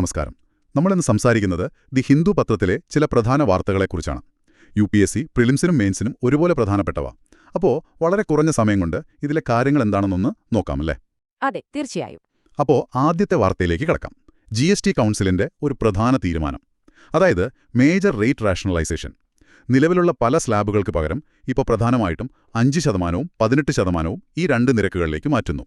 നമസ്കാരം. നമ്മളിന്ന് സംസാരിക്കുന്നത് ദി ഹിന്ദു പത്രത്തിലെ ചില പ്രധാന വാർത്തകളെക്കുറിച്ചാണ്. UPSC പ്രിലിംസിനും മെയിൻസിനും ഒരുപോലെ പ്രധാനപ്പെട്ടവ. അപ്പോൾ വളരെ കുറഞ്ഞ സമയം കൊണ്ട് ഇതിലെ കാര്യങ്ങൾ എന്താണെന്നൊന്ന് നോക്കാമല്ലേ? അതെ, തീർച്ചയായും. അപ്പോൾ ആദ്യത്തെ വാർത്തയിലേക്ക് കടക്കാം. GST കൗൺസിലിന്റെ ഒരു പ്രധാന തീരുമാനം. അതായത് മേജർ റേറ്റ് റാഷണലൈസേഷൻ. നിലവിലുള്ള പല സ്ലാബുകൾക്ക് പകരം ഇപ്പോൾ പ്രധാനമായിട്ടും 5%-വും 18%-വും ഈ രണ്ട് നിരക്കുകളിലേക്ക് മാറ്റുന്നു.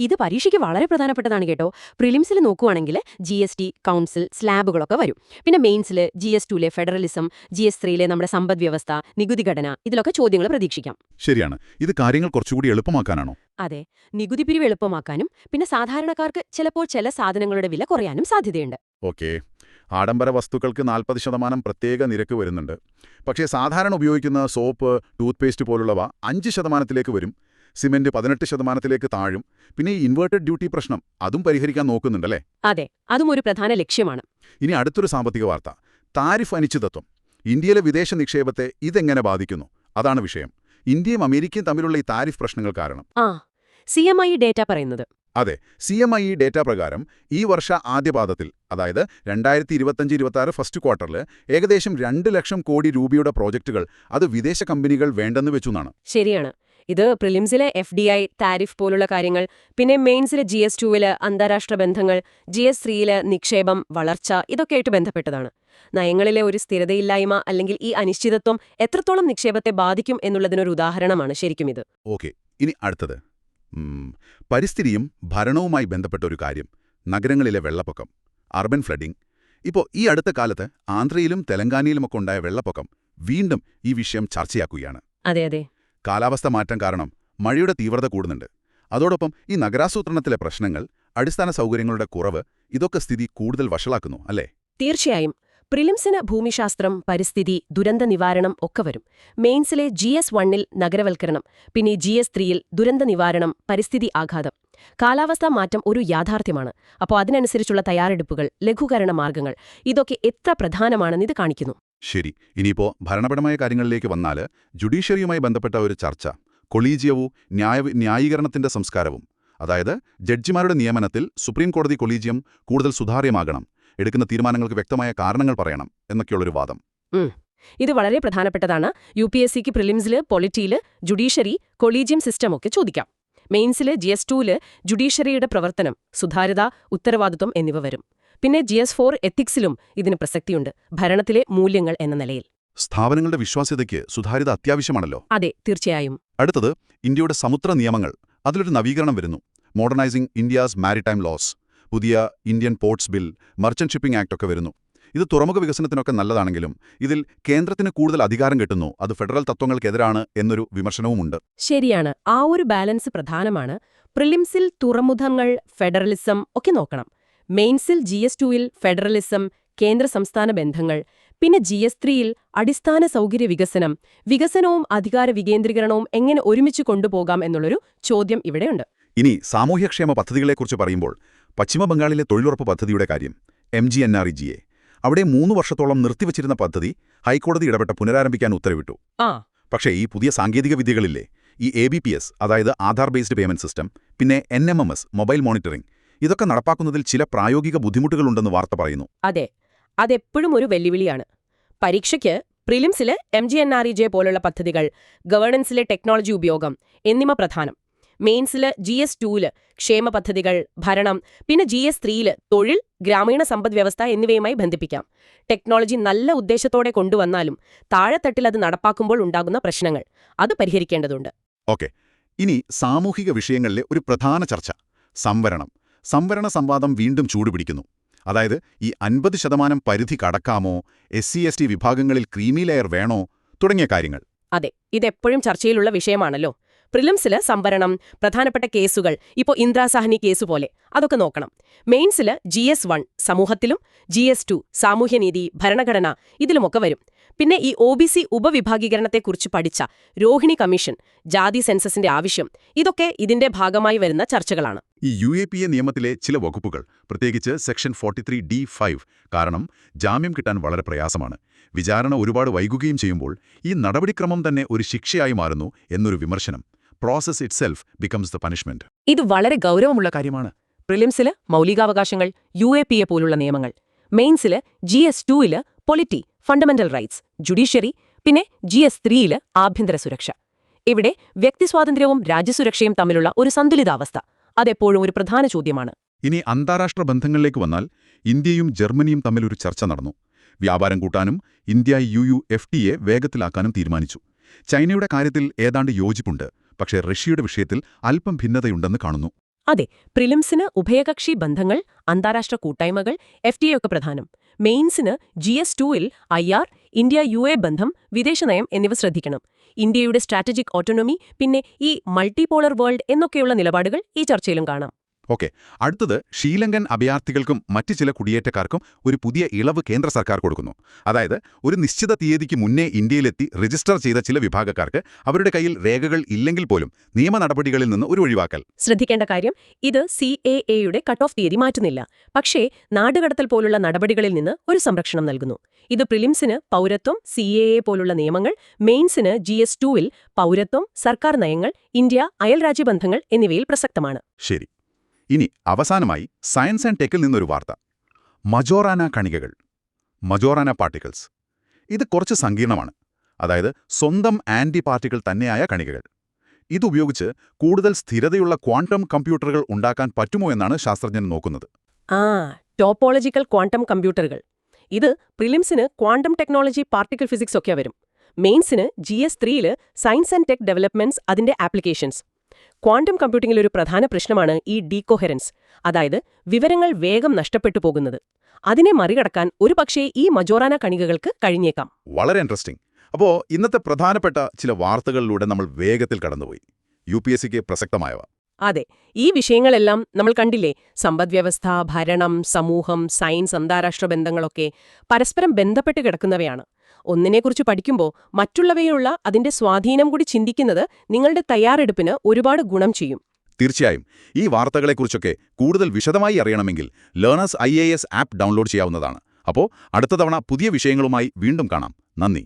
ഇത് പരീക്ഷയ്ക്ക് വളരെ പ്രധാനപ്പെട്ടതാണ് കേട്ടോ. പ്രിലിംസിൽ നോക്കുവാണെങ്കിൽ GST, കൗൺസിൽ, സ്ലാബുകളൊക്കെ വരും. പിന്നെ മെയിൻസിൽ GS2-ലെ ഫെഡറലിസം, GS3-ലെ നമ്മുടെ സമ്പദ് വ്യവസ്ഥ, നികുതി ഘടന, ഇതിലൊക്കെ ചോദ്യങ്ങൾ പ്രതീക്ഷിക്കാം. ശരിയാണ്. ഇത് കാര്യങ്ങൾ കുറച്ചുകൂടി എളുപ്പമാക്കാനാണോ? അതെ, നികുതി പിരിവ് എളുപ്പമാക്കാനും പിന്നെ സാധാരണക്കാർക്ക് ചിലപ്പോൾ ചില സാധനങ്ങളുടെ വില കുറയാനും സാധ്യതയുണ്ട്. ഓക്കെ. ആഡംബര വസ്തുക്കൾക്ക് 40% പ്രത്യേക നിരക്ക് വരുന്നുണ്ട്. പക്ഷേ സാധാരണ ഉപയോഗിക്കുന്ന സോപ്പ്, ടൂത്ത്പേസ്റ്റ് പോലുള്ളവ 5%-ലേക്ക് വരും. സിമന്റ് 18%-ലേക്ക് താഴും. പിന്നെ ഈ ഇൻവേർട്ടഡ് ഡ്യൂട്ടി പ്രശ്നം അതും പരിഹരിക്കാൻ നോക്കുന്നുണ്ടല്ലേ? അതെ, അതും ഒരു പ്രധാന ലക്ഷ്യമാണ്. ഇനി അടുത്തൊരു സാമ്പത്തിക വാർത്ത. താരിഫ് അനിശ്ചിതത്വം. ഇന്ത്യയിലെ വിദേശ നിക്ഷേപത്തെ ഇതെങ്ങനെ ബാധിക്കുന്നു? അതാണ് വിഷയം. ഇന്ത്യയും അമേരിക്കയും തമ്മിലുള്ള ഈ താരിഫ് പ്രശ്നങ്ങൾ കാരണം. CMI ഡേറ്റ പറയുന്നത്. അതെ, CMI ഡേറ്റ പ്രകാരം ഈ വർഷ ആദ്യപാദത്തിൽ, അതായത് 2025-26 ഫസ്റ്റ് ക്വാർട്ടറിൽ ഏകദേശം 2 ലക്ഷം കോടി രൂപയുടെ പ്രോജക്റ്റുകൾ അത് വിദേശ കമ്പനികൾ വേണ്ടെന്ന് വെച്ചുന്നാണ്. ശരിയാണ്. ഇത് പ്രിലിംസിലെ FDI, താരിഫ് പോലുള്ള കാര്യങ്ങൾ, പിന്നെ മെയിൻസിലെ GS2-ല് അന്താരാഷ്ട്ര ബന്ധങ്ങൾ, GS3-ല് നിക്ഷേപം, വളർച്ച, ഇതൊക്കെയായിട്ട് ബന്ധപ്പെട്ടതാണ്. നയങ്ങളിലെ ഒരു സ്ഥിരതയില്ലായ്മ അല്ലെങ്കിൽ ഈ അനിശ്ചിതത്വം എത്രത്തോളം നിക്ഷേപത്തെ ബാധിക്കും എന്നുള്ളതിനൊരു ഉദാഹരണമാണ് ശരിക്കും ഇത്. ഓക്കെ, ഇനി അടുത്തത് പരിസ്ഥിതിയും ഭരണവുമായി ബന്ധപ്പെട്ട ഒരു കാര്യം. നഗരങ്ങളിലെ വെള്ളപ്പൊക്കം, അർബൻ ഫ്ലഡിംഗ്. ഇപ്പോൾ ഈ അടുത്ത കാലത്ത് ആന്ധ്രയിലും തെലങ്കാനയിലുമൊക്കെ ഉണ്ടായ വെള്ളപ്പൊക്കം വീണ്ടും ഈ വിഷയം ചർച്ചയാക്കുകയാണ്. അതെ. കാലാവസ്ഥ മാറ്റം കാരണം മഴയുടെ തീവ്രത കൂടുന്നുണ്ട്. അതോടൊപ്പം ഈ നഗരാസൂത്രണത്തിലെ പ്രശ്നങ്ങൾ, അടിസ്ഥാന സൗകര്യങ്ങളുടെ കുറവ്, ഇതൊക്കെ സ്ഥിതി കൂടുതൽ വഷളാക്കുന്നു അല്ലേ? തീർച്ചയായും. പ്രിലിംസിന് ഭൂമിശാസ്ത്രം, പരിസ്ഥിതി, ദുരന്ത നിവാരണം ഒക്കെ വരും. മെയിൻസിലെ GS1-ൽ നഗരവൽക്കരണം, പിന്നെ GS3-ൽ ദുരന്ത നിവാരണം, പരിസ്ഥിതി ആഘാതം. കാലാവസ്ഥാ മാറ്റം ഒരു യാഥാർത്ഥ്യമാണ്. അപ്പോൾ അതിനനുസരിച്ചുള്ള തയ്യാറെടുപ്പുകൾ, ലഘൂകരണ മാർഗങ്ങൾ, ഇതൊക്കെ എത്ര പ്രധാനമാണെന്നിത് കാണിക്കുന്നു. ശരി. ഇനിയിപ്പോൾ ഭരണപരമായ കാര്യങ്ങളിലേക്ക് വന്നാൽ ജുഡീഷ്യറിയുമായി ബന്ധപ്പെട്ട ഒരു ചർച്ച. കൊളീജിയവും ന്യായീകരണത്തിന്റെ സംസ്കാരവും. അതായത് ജഡ്ജിമാരുടെ നിയമനത്തിൽ സുപ്രീം കോടതി കൊളീജിയം കൂടുതൽ സുതാര്യമാകണം, എടുക്കുന്ന തീരുമാനങ്ങൾക്ക് വ്യക്തമായ കാരണങ്ങൾ പറയണം എന്നൊക്കെയുള്ളൊരു വാദം. ഇത് വളരെ പ്രധാനപ്പെട്ടതാണ്. UPSCക്ക് പ്രിലിംസിൽ പൊളിറ്റിയിൽ ജുഡീഷ്യറി, കൊളീജിയം സിസ്റ്റം ഒക്കെ ചോദിക്കാം. മെയിൻസിൽ GS2-ല് ജുഡീഷ്യറിയുടെ പ്രവർത്തനം, സുതാര്യത, ഉത്തരവാദിത്വം എന്നിവ വരും. പിന്നെ GS4 എത്തിക്സിലും ഇതിന് പ്രസക്തിയുണ്ട്, ഭരണത്തിലെ മൂല്യങ്ങൾ എന്ന നിലയിൽ. സ്ഥാപനങ്ങളുടെ വിശ്വാസ്യതയ്ക്ക് സുതാര്യത അത്യാവശ്യമാണല്ലോ. അതെ, തീർച്ചയായും. അടുത്തത് ഇന്ത്യയുടെ സമുദ്ര നിയമങ്ങൾ. അതിലൊരു നവീകരണം വരുന്നു. മോഡേണൈസിംഗ് ഇന്ത്യാസ് മാരിടൈം ലോസ്. പുതിയ Indian ports bill, merchant shipping act ഒക്കെ വരുന്നു. ഇത് തുറമുഖ വികസനത്തിനൊക്കെ നല്ലതാണെങ്കിലും ഇതിൽ കേന്ദ്രത്തിന് കൂടുതൽ അധികാരം കിട്ടുന്നു, അത് ഫെഡറൽ തത്വങ്ങൾക്കെതിരാണ് എന്നൊരു വിമർശനവുമുണ്ട്. ശരിയാണ്. ആ ഒരു ബാലൻസ് പ്രധാനമാണ്. പ്രിലിംസിൽ തുറമുഖങ്ങൾ, ഫെഡറലിസം ഒക്കെ നോക്കണം. മെയിൻസിൽ GS2-ൽ ഫെഡറലിസം, കേന്ദ്ര സംസ്ഥാന ബന്ധങ്ങൾ, പിന്നെ GS3-ൽ അടിസ്ഥാന സൗകര്യ വികസനവും അധികാര വികേന്ദ്രീകരണവും എങ്ങനെ ഒരുമിച്ച് കൊണ്ടുപോകാം എന്നുള്ളൊരു ചോദ്യം ഇവിടെയുണ്ട്. ഇനി സാമൂഹ്യക്ഷേമ പദ്ധതികളെക്കുറിച്ച് പറയുമ്പോൾ പശ്ചിമബംഗാളിലെ തൊഴിലുറപ്പ് പദ്ധതിയുടെ കാര്യം, MGNREGA. അവിടെ 3 വർഷത്തോളം നിർത്തിവച്ചിരുന്ന പദ്ധതി ഹൈക്കോടതി ഇടപെട്ട് പുനരാരംഭിക്കാൻ ഉത്തരവിട്ടു. പക്ഷേ ഈ പുതിയ സാങ്കേതിക വിദ്യകളില്ലേ, ഈ ABPS, അതായത് ആധാർ ബേസ്ഡ് പേയ്മെന്റ് സിസ്റ്റം, പിന്നെ NMMS, മൊബൈൽ മോണിറ്ററിംഗ്, ഇതൊക്കെ നടപ്പാക്കുന്നതിൽ ചില പ്രായോഗിക ബുദ്ധിമുട്ടുകളുണ്ടെന്ന് വാർത്ത പറയുന്നു. അതെ, അതെപ്പോഴും ഒരു വെല്ലുവിളിയാണ്. പരീക്ഷയ്ക്ക് പ്രിലിംസിലെ MGNREGA പോലുള്ള പദ്ധതികൾ, ഗവേണൻസിലെ ടെക്നോളജി ഉപയോഗം എന്നിവ പ്രധാനം. മെയിൻസിൽ GS2-ല് ക്ഷേമ പദ്ധതികൾ, ഭരണം, പിന്നെ GS3-ല് തൊഴിൽ, ഗ്രാമീണ സമ്പദ് വ്യവസ്ഥ എന്നിവയുമായി ബന്ധിപ്പിക്കാം. ടെക്നോളജി നല്ല ഉദ്ദേശത്തോടെ കൊണ്ടുവന്നാലും താഴെത്തട്ടിൽ അത് നടപ്പാക്കുമ്പോൾ ഉണ്ടാകുന്ന പ്രശ്നങ്ങൾ അത് പരിഹരിക്കേണ്ടതുണ്ട്. ഓക്കെ, ഇനി സാമൂഹിക വിഷയങ്ങളിലെ ഒരു പ്രധാന ചർച്ച, സംവരണ സംവാദം വീണ്ടും ചൂടുപിടിക്കുന്നു. അതായത് ഈ 50% പരിധി കടക്കാമോ, SC/ST വിഭാഗങ്ങളിൽ ക്രീമി ലെയർ വേണോ തുടങ്ങിയ കാര്യങ്ങൾ. അതെ, ഇതെപ്പോഴും ചർച്ചയിലുള്ള വിഷയമാണല്ലോ. പ്രിലിംസില് സംവരണം, പ്രധാനപ്പെട്ട കേസുകൾ, ഇപ്പോൾ ഇന്ദ്രാ സാഹ്നി കേസ് പോലെ, അതൊക്കെ നോക്കണം. മെയിൻസില് GS1 സമൂഹത്തിലും, GS2 സാമൂഹ്യനീതി, ഭരണഘടന, ഇതിലുമൊക്കെ വരും. പിന്നെ ഈ OBC ഉപവിഭാഗീകരണത്തെക്കുറിച്ച് പഠിച്ച രോഹിണി കമ്മീഷൻ, ജാതി സെൻസസിന്റെ ആവശ്യം, ഇതൊക്കെ ഇതിന്റെ ഭാഗമായി വരുന്ന ചർച്ചകളാണ്. ഈ UAPA നിയമത്തിലെ ചില വകുപ്പുകൾ, പ്രത്യേകിച്ച് സെക്ഷൻ 43D5, കാരണം ജാമ്യം കിട്ടാൻ വളരെ പ്രയാസമാണ്. വിചാരണ ഒരുപാട് വൈകുകയും ചെയ്യുമ്പോൾ ഈ നടപടിക്രമം തന്നെ ഒരു ശിക്ഷയായി മാറുന്നു എന്നൊരു വിമർശനം. Process itself becomes the punishment. ഇത് വളരെ ഗൗരവമുള്ള കാര്യമാണ്. പ്രിലിംസില് മൗലികാവകാശങ്ങൾ, UAPA പോലുള്ള നിയമങ്ങൾ. മെയിൻസില് GS2 polity, fundamental rights, judiciary, പിന്നെ GS3 ആഭ്യന്തര സുരക്ഷ. ഇവിടെ വ്യക്തിസ്വാതന്ത്ര്യവും രാജ്യസുരക്ഷയും തമ്മിലുള്ള ഒരു സന്തുലിതാവസ്ഥ അതെപ്പോഴും ഒരു പ്രധാന ചോദ്യമാണ്. ഇനി അന്താരാഷ്ട്ര ബന്ധങ്ങളിലേക്ക് വന്നാൽ ഇന്ത്യയും ജർമ്മനിയും തമ്മിലൊരു ചർച്ച നടന്നു. വ്യാപാരം കൂട്ടാനും ഇന്ത്യ EU FTA വേഗത്തിലാക്കാനും തീരുമാനിച്ചു. ചൈനയുടെ കാര്യത്തിൽ ഏതാണ്ട് യോജിപ്പുണ്ട്, പക്ഷേ റഷ്യയുടെ വിഷയത്തിൽ അല്പം ഭിന്നതയുണ്ടെന്ന് കാണുന്നു. അതെ, പ്രിലിംസിന് ഉഭയകക്ഷി ബന്ധങ്ങൾ, അന്താരാഷ്ട്ര കൂട്ടായ്മകൾ, FTA ഒക്കെ പ്രധാനം. മെയിൻസിന് GS2 IR, ഇന്ത്യ UA ബന്ധം, വിദേശനയം എന്നിവ ശ്രദ്ധിക്കണം. ഇന്ത്യയുടെ സ്ട്രാറ്റജിക് ഓട്ടോണമി, പിന്നെ ഈ മൾട്ടിപോളർ വേൾഡ് എന്നൊക്കെയുള്ള നിലപാടുകൾ ഈ ചർച്ചയിലും കാണാം. ഓക്കെ, അടുത്തത് ശ്രീലങ്കൻ അഭയാർത്ഥികൾക്കും മറ്റ് ചില കുടിയേറ്റക്കാർക്കും ഒരു പുതിയ ഇളവ് കേന്ദ്ര സർക്കാർ കൊടുക്കുന്നു. അതായത് ഒരു നിശ്ചിത തീയതിക്ക് മുന്നേ ഇന്ത്യയിലെത്തി രജിസ്റ്റർ ചെയ്ത ചില വിഭാഗക്കാർക്ക് അവരുടെ കയ്യിൽ രേഖകൾ ഇല്ലെങ്കിൽ പോലും നിയമ നടപടികളിൽ നിന്ന് ഒരു ഒഴിവാക്കൽ. ശ്രദ്ധിക്കേണ്ട കാര്യം, ഇത് CAAയുടെ കട്ട് ഓഫ് തീയതി മാറ്റുന്നില്ല, പക്ഷേ നാടുകടത്തൽ പോലുള്ള നടപടികളിൽ നിന്ന് ഒരു സംരക്ഷണം നൽകുന്നു. ഇത് പ്രിലിംസിന് പൗരത്വം, CAA പോലുള്ള നിയമങ്ങൾ, മെയിൻസിന് GS2 പൗരത്വം, സർക്കാർ നയങ്ങൾ, ഇന്ത്യ അയൽരാജ്യബന്ധങ്ങൾ എന്നിവയിൽ പ്രസക്തമാണ്. ശരി. ഇനി അവസാനമായി സയൻസ് ആൻഡ് ടെക്കിൽ നിന്നൊരു വാർത്ത. മജോറാന കണികകൾ, മജോറാന പാർട്ടിക്കിൾസ്. ഇത് കുറച്ച് സങ്കീർണമാണ്. അതായത് സ്വന്തം ആന്റി പാർട്ടിക്കിൾ തന്നെയായ കണികകൾ. ഇതുപയോഗിച്ച് കൂടുതൽ സ്ഥിരതയുള്ള ക്വാണ്ടം കമ്പ്യൂട്ടറുകൾ ഉണ്ടാക്കാൻ പറ്റുമോ എന്നാണ് ശാസ്ത്രജ്ഞൻ നോക്കുന്നത്. ടോപ്പോളജിക്കൽ ക്വാണ്ടം കമ്പ്യൂട്ടറുകൾ. ഇത് പ്രിലിംസിന് ക്വാണ്ടം ടെക്നോളജി, പാർട്ടിക്കിൾ ഫിസിക്സ് ഒക്കെ വരും. മെയിൻസിന് GS3 science and tech developments, അതിന്റെ ആപ്ലിക്കേഷൻസ്. ക്വാണ്ടം കമ്പ്യൂട്ടിംഗിൽ ഒരു പ്രധാന പ്രശ്നമാണ് ഈ ഡീകോഹറൻസ്, അതായത് വിവരങ്ങൾ വേഗം നഷ്ടപ്പെട്ടു പോകുന്നത്. അതിനെ മറികടക്കാൻ ഒരുപക്ഷേ ഈ മജോറാന കണികകൾക്ക് കഴിഞ്ഞേക്കാം. വളരെ ഇൻട്രസ്റ്റിംഗ്. അപ്പോൾ ഇന്നത്തെ പ്രധാനപ്പെട്ട ചില വാർത്തകളിലൂടെ നമ്മൾ വേഗത്തിൽ കടന്നുപോയി. UPSCക്ക് പ്രസക്തമായവ. അതെ, ഈ വിഷയങ്ങളെല്ലാം നമ്മൾ കണ്ടില്ലേ. സമ്പദ്വ്യവസ്ഥ, ഭരണം, സമൂഹം, സയൻസ്, അന്താരാഷ്ട്ര ബന്ധങ്ങളൊക്കെ പരസ്പരം ബന്ധപ്പെട്ട് കിടക്കുന്നവയാണ്. ഒന്നിനെക്കുറിച്ച് പഠിക്കുമ്പോൾ മറ്റുള്ളവയുള്ള അതിന്റെ സ്വാധീനം കൂടി ചിന്തിക്കുന്നത് നിങ്ങളുടെ തയ്യാറെടുപ്പിന് ഒരുപാട് ഗുണം ചെയ്യും. തീർച്ചയായും. ഈ വാർത്തകളെക്കുറിച്ചൊക്കെ കൂടുതൽ വിശദമായി അറിയണമെങ്കിൽ ലേണേഴ്സ് IAS ആപ്പ് ഡൗൺലോഡ് ചെയ്യാവുന്നതാണ്. അപ്പോൾ അടുത്ത തവണ പുതിയ വിഷയങ്ങളുമായി വീണ്ടും കാണാം. നന്ദി.